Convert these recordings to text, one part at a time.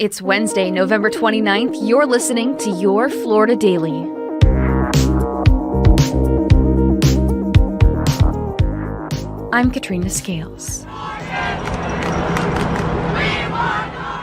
It's Wednesday, November 29th. You're listening to Your Florida Daily. I'm Katrina Scales.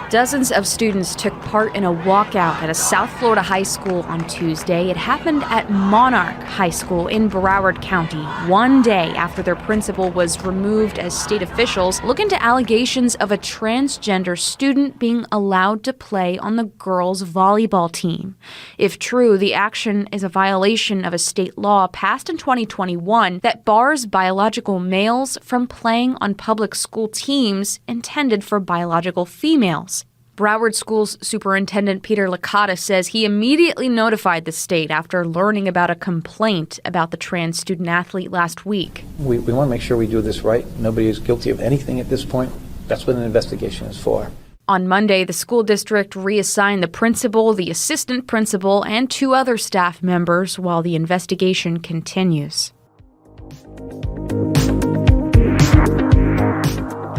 Dozens of students took part in a walkout at a South Florida high school on Tuesday. It happened at Monarch High School in Broward County, one day after their principal was removed as state officials look into allegations of a transgender student being allowed to play on the girls' volleyball team. If true, the action is a violation of a state law passed in 2021 that bars biological males from playing on public school teams intended for biological females. Broward School's Superintendent Peter Licata says he immediately notified the state after learning about a complaint about the trans student-athlete last week. We want to make sure we do this right. Nobody is guilty of anything at this point. That's what an investigation is for. On Monday, the school district reassigned the principal, the assistant principal, and 2 other staff members while the investigation continues.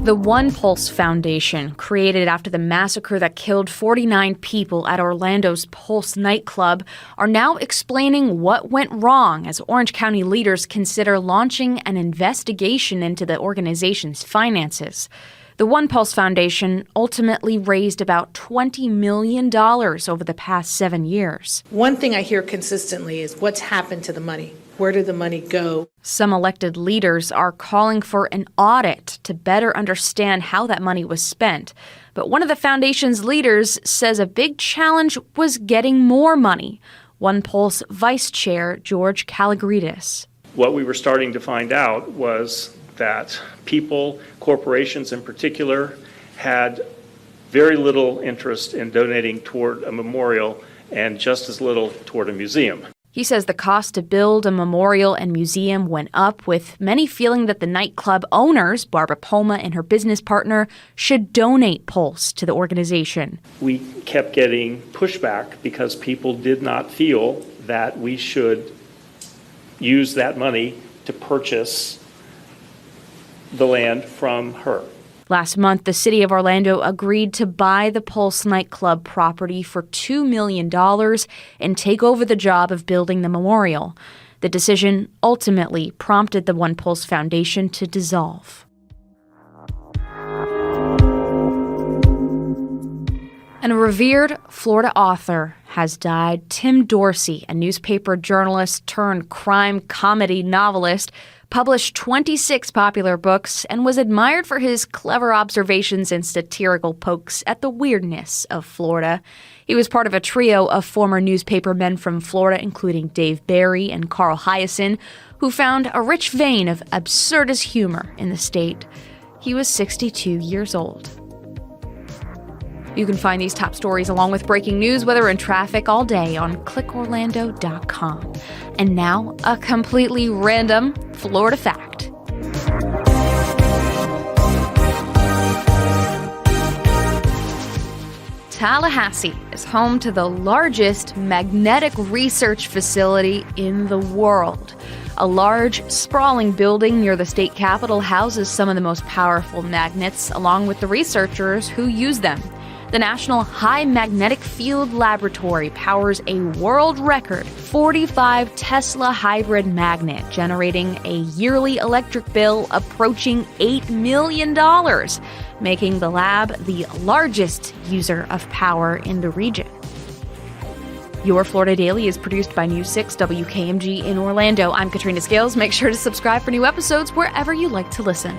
The One Pulse Foundation, created after the massacre that killed 49 people at Orlando's Pulse nightclub, are now explaining what went wrong as Orange County leaders consider launching an investigation into the organization's finances. The One Pulse Foundation ultimately raised about $20 million over the past 7 years. One thing I hear consistently is what's happened to the money? Where did the money go? Some elected leaders are calling for an audit to better understand how that money was spent. But one of the foundation's leaders says a big challenge was getting more money. One Pulse Vice Chair George Kalagridis. What we were starting to find out was that people, corporations in particular, had very little interest in donating toward a memorial and just as little toward a museum. He says the cost to build a memorial and museum went up, with many feeling that the nightclub owners, Barbara Poma and her business partner, should donate Pulse to the organization. We kept getting pushback because people did not feel that we should use that money to purchase the land from her. Last month, the city of Orlando agreed to buy the Pulse nightclub property for $2 million and take over the job of building the memorial. The decision ultimately prompted the One Pulse Foundation to dissolve. And a revered Florida author has died. Tim Dorsey, a newspaper journalist turned crime comedy novelist, published 26 popular books and was admired for his clever observations and satirical pokes at the weirdness of Florida. He was part of a trio of former newspapermen from Florida, including Dave Barry and Carl Hyacin, who found a rich vein of absurdist humor in the state. He was 62 years old. You can find these top stories along with breaking news, weather, and traffic all day on clickorlando.com. And now, a completely random Florida fact. Tallahassee is home to the largest magnetic research facility in the world. A large, sprawling building near the state capitol houses some of the most powerful magnets, along with the researchers who use them. The National High Magnetic Field Laboratory powers a world record 45 Tesla hybrid magnet, generating a yearly electric bill approaching $8 million, making the lab the largest user of power in the region. Your Florida Daily is produced by News 6 WKMG in Orlando. I'm Katrina Scales. Make sure to subscribe for new episodes wherever you like to listen.